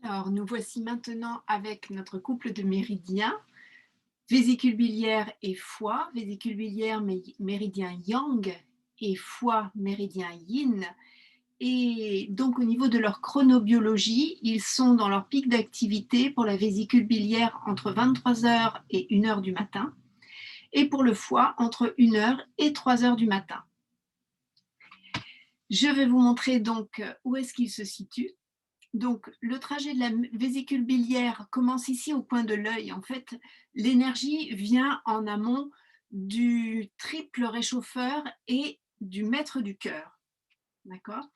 Alors, nous voici maintenant avec notre couple de méridiens, vésicule biliaire et foie, vésicule biliaire méridien yang et foie méridien yin. Et donc au niveau de leur chronobiologie, ils sont dans leur pic d'activité pour la vésicule biliaire entre 23 heures et 1 heure du matin et pour le foie entre 1 heure et 3 heures du matin. Je vais vous montrer donc où est-ce qu'ils se situent. Donc, le trajet de la vésicule biliaire commence ici au coin de l'œil. En fait, l'énergie vient en amont du triple réchauffeur et du maître du cœur. D'accord?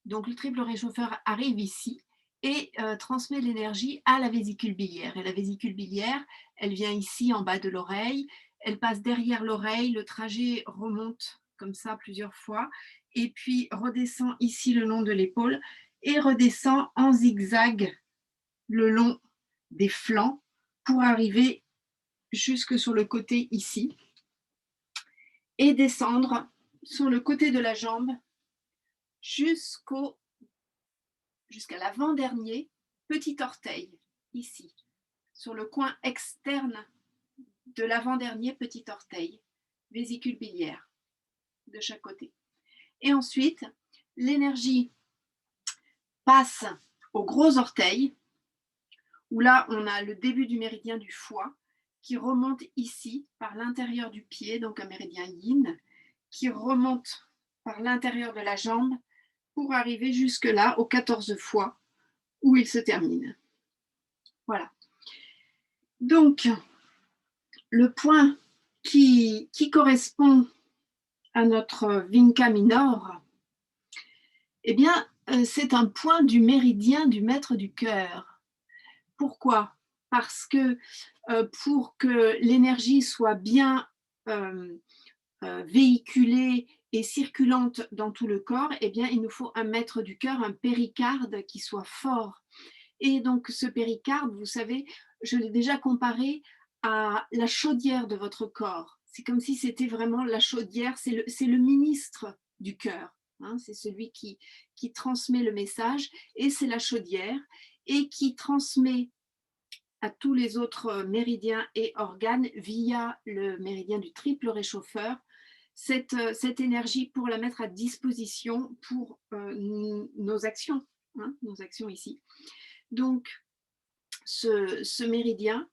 Donc, le triple réchauffeur arrive ici et transmet l'énergie à la vésicule biliaire. Et la vésicule biliaire, elle vient ici en bas de l'oreille, elle passe derrière l'oreille, le trajet remonte comme ça plusieurs fois, et puis redescend ici le long de l'épaule et redescend en zigzag le long des flancs pour arriver jusque sur le côté ici et descendre sur le côté de la jambe jusqu'à l'avant-dernier petit orteil ici, sur le coin externe de l'avant-dernier petit orteil, vésicule biliaire de chaque côté. Et ensuite, l'énergie passe au gros orteil, où là, on a le début du méridien du foie qui remonte ici par l'intérieur du pied, donc un méridien yin, qui remonte par l'intérieur de la jambe pour arriver jusque là, au 14 foie, où il se termine. Voilà. Donc, le point qui correspond à notre Vinca minor, eh bien, c'est un point du méridien du maître du cœur. Pourquoi? Parce que pour que l'énergie soit bien véhiculée et circulante dans tout le corps, eh bien, il nous faut un maître du cœur, un péricarde qui soit fort. Et donc, ce péricarde, vous savez, je l'ai déjà comparé à la chaudière de votre corps. C'est comme si c'était vraiment la chaudière, c'est le ministre du cœur. Hein, c'est celui qui transmet le message et c'est la chaudière et qui transmet à tous les autres méridiens et organes via le méridien du triple réchauffeur cette énergie pour la mettre à disposition pour nos actions, hein, nos actions ici. Donc, ce méridien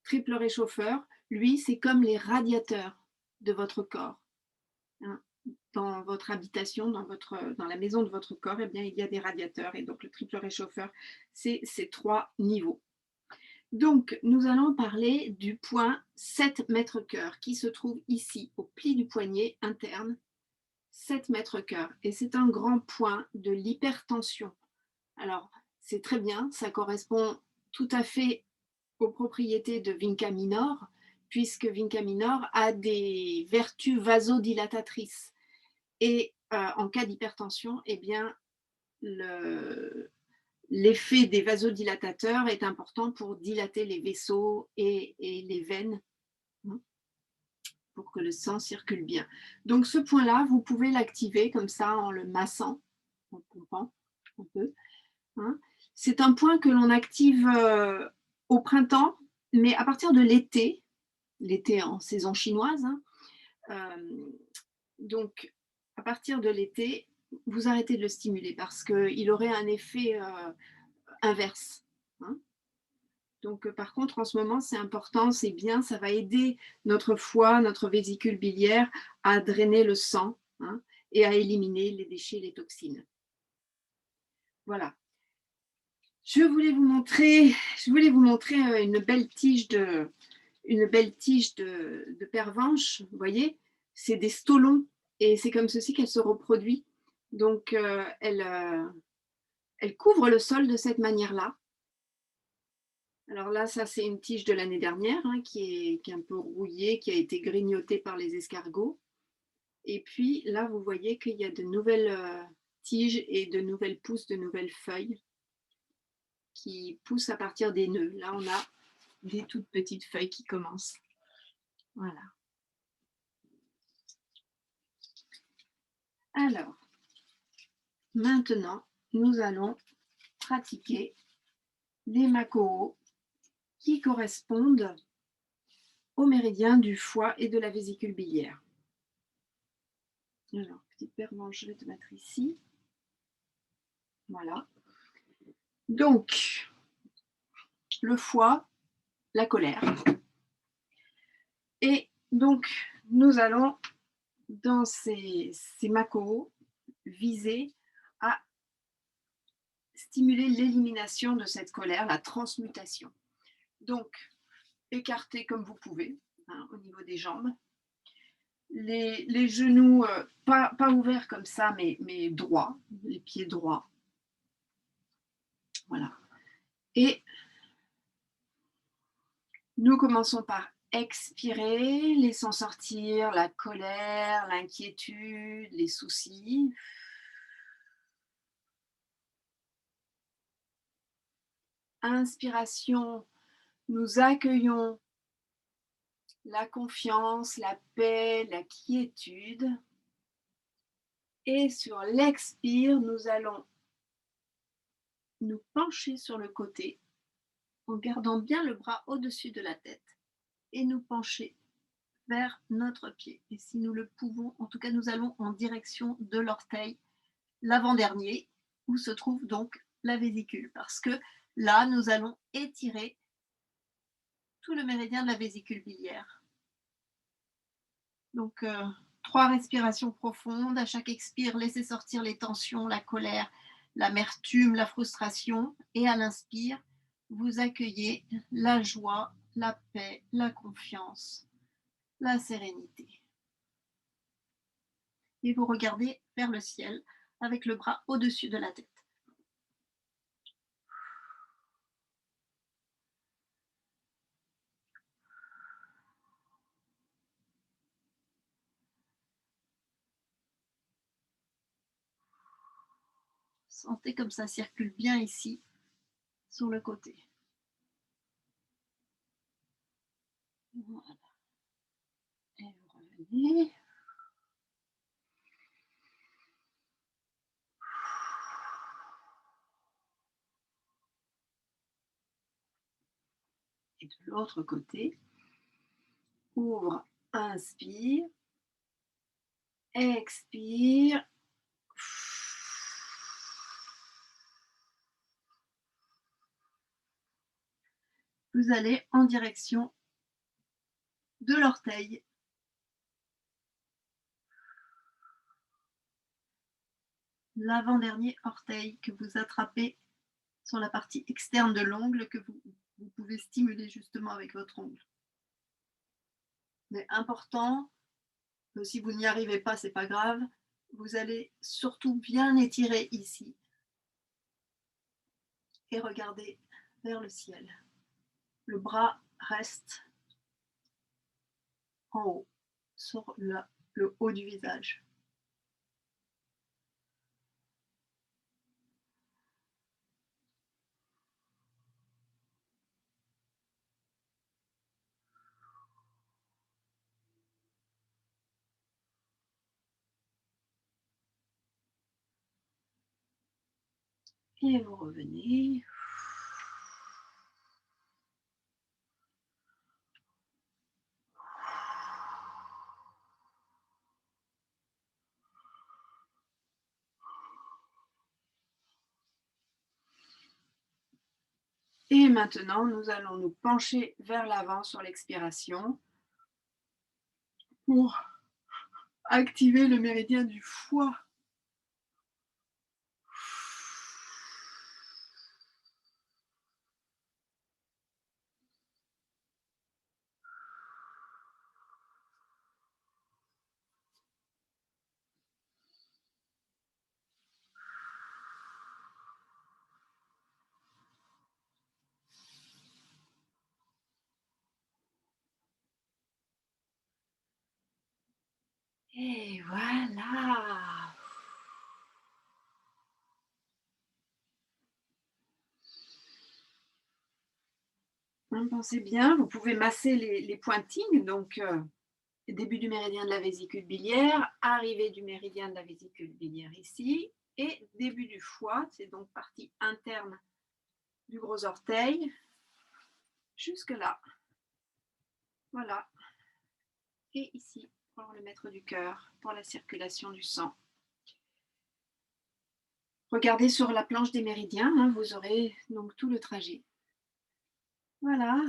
triple réchauffeur, lui, c'est comme les radiateurs de votre corps. Hein. Dans votre habitation, dans la maison de votre corps, eh bien, il y a des radiateurs. Et donc, le triple réchauffeur, c'est ces 3 niveaux. Donc, nous allons parler du point 7 mètres cœur qui se trouve ici, au pli du poignet interne, 7 mètres cœur. Et c'est un grand point de l'hypertension. Alors, c'est très bien, ça correspond tout à fait aux propriétés de Vinca minor, puisque Vinca minor a des vertus vasodilatatrices. Et en cas d'hypertension, eh bien, l'effet des vasodilatateurs est important pour dilater les vaisseaux et les veines, hein, pour que le sang circule bien. Donc ce point-là, vous pouvez l'activer comme ça en le massant, en pompant un peu. Hein. C'est un point que l'on active au printemps, mais à partir de l'été en saison chinoise, hein, donc à partir de l'été, vous arrêtez de le stimuler parce qu'il aurait un effet inverse. Hein. Donc, par contre, en ce moment, c'est important, c'est bien, ça va aider notre foie, notre vésicule biliaire à drainer le sang, hein, et à éliminer les déchets, les toxines. Voilà. Je voulais vous montrer une belle tige de pervenche. Vous voyez, c'est des stolons et c'est comme ceci qu'elle se reproduit. Donc, elle couvre le sol de cette manière-là. Alors là, ça, c'est une tige de l'année dernière, hein, qui est un peu rouillée, qui a été grignotée par les escargots. Et puis là, vous voyez qu'il y a de nouvelles tiges et de nouvelles pousses, de nouvelles feuilles qui poussent à partir des nœuds. Là, on a des toutes petites feuilles qui commencent. Voilà. Alors, maintenant, nous allons pratiquer les Makō qui correspondent au méridien du foie et de la vésicule biliaire. Alors, petite pervenche, je vais te mettre ici. Voilà. Donc, le foie, la colère. Et donc, nous allons, dans ces Makō, viser à stimuler l'élimination de cette colère, la transmutation. Donc, écartez comme vous pouvez, hein, au niveau des jambes. Les genoux, pas ouverts comme ça, mais droits, les pieds droits. Voilà. Et nous commençons par expirer, laissant sortir la colère, l'inquiétude, les soucis. Inspiration, nous accueillons la confiance, la paix, la quiétude. Et sur l'expire, nous allons nous pencher sur le côté en gardant bien le bras au-dessus de la tête et nous pencher vers notre pied. Et si nous le pouvons, en tout cas, nous allons en direction de l'orteil, l'avant-dernier, où se trouve donc la vésicule. Parce que là, nous allons étirer tout le méridien de la vésicule biliaire. Donc, 3 respirations profondes. À chaque expire, laissez sortir les tensions, la colère, l'amertume, la frustration. Et à l'inspire, vous accueillez la joie, la paix, la confiance, la sérénité. Et vous regardez vers le ciel avec le bras au-dessus de la tête. Sentez comme ça circule bien ici, sur le côté. Voilà. Et vous revenez. Et de l'autre côté, ouvre, inspire, expire. Vous allez en direction de l'orteil. L'avant-dernier orteil que vous attrapez sur la partie externe de l'ongle que vous pouvez stimuler justement avec votre ongle. Mais important, si vous n'y arrivez pas, c'est pas grave, vous allez surtout bien étirer ici et regarder vers le ciel. Le bras reste en haut, sur le haut du visage. Et vous revenez. Et maintenant, nous allons nous pencher vers l'avant sur l'expiration pour activer le méridien du foie. Et voilà. Pensez bien, vous pouvez masser les pointings, donc début du méridien de la vésicule biliaire, arrivée du méridien de la vésicule biliaire ici, et début du foie, c'est donc partie interne du gros orteil jusque là. Voilà. Et ici, pour le maître du cœur, pour la circulation du sang. Regardez sur la planche des méridiens, hein, vous aurez donc tout le trajet. Voilà.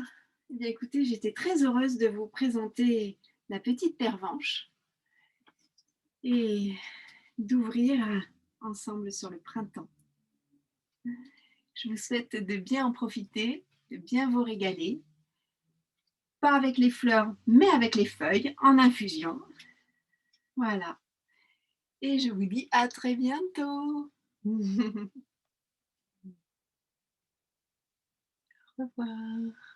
Eh bien, écoutez, j'étais très heureuse de vous présenter la petite pervenche et d'ouvrir ensemble sur le printemps. Je vous souhaite de bien en profiter, de bien vous régaler. Pas avec les fleurs, mais avec les feuilles en infusion. Voilà. Et je vous dis à très bientôt. Au revoir.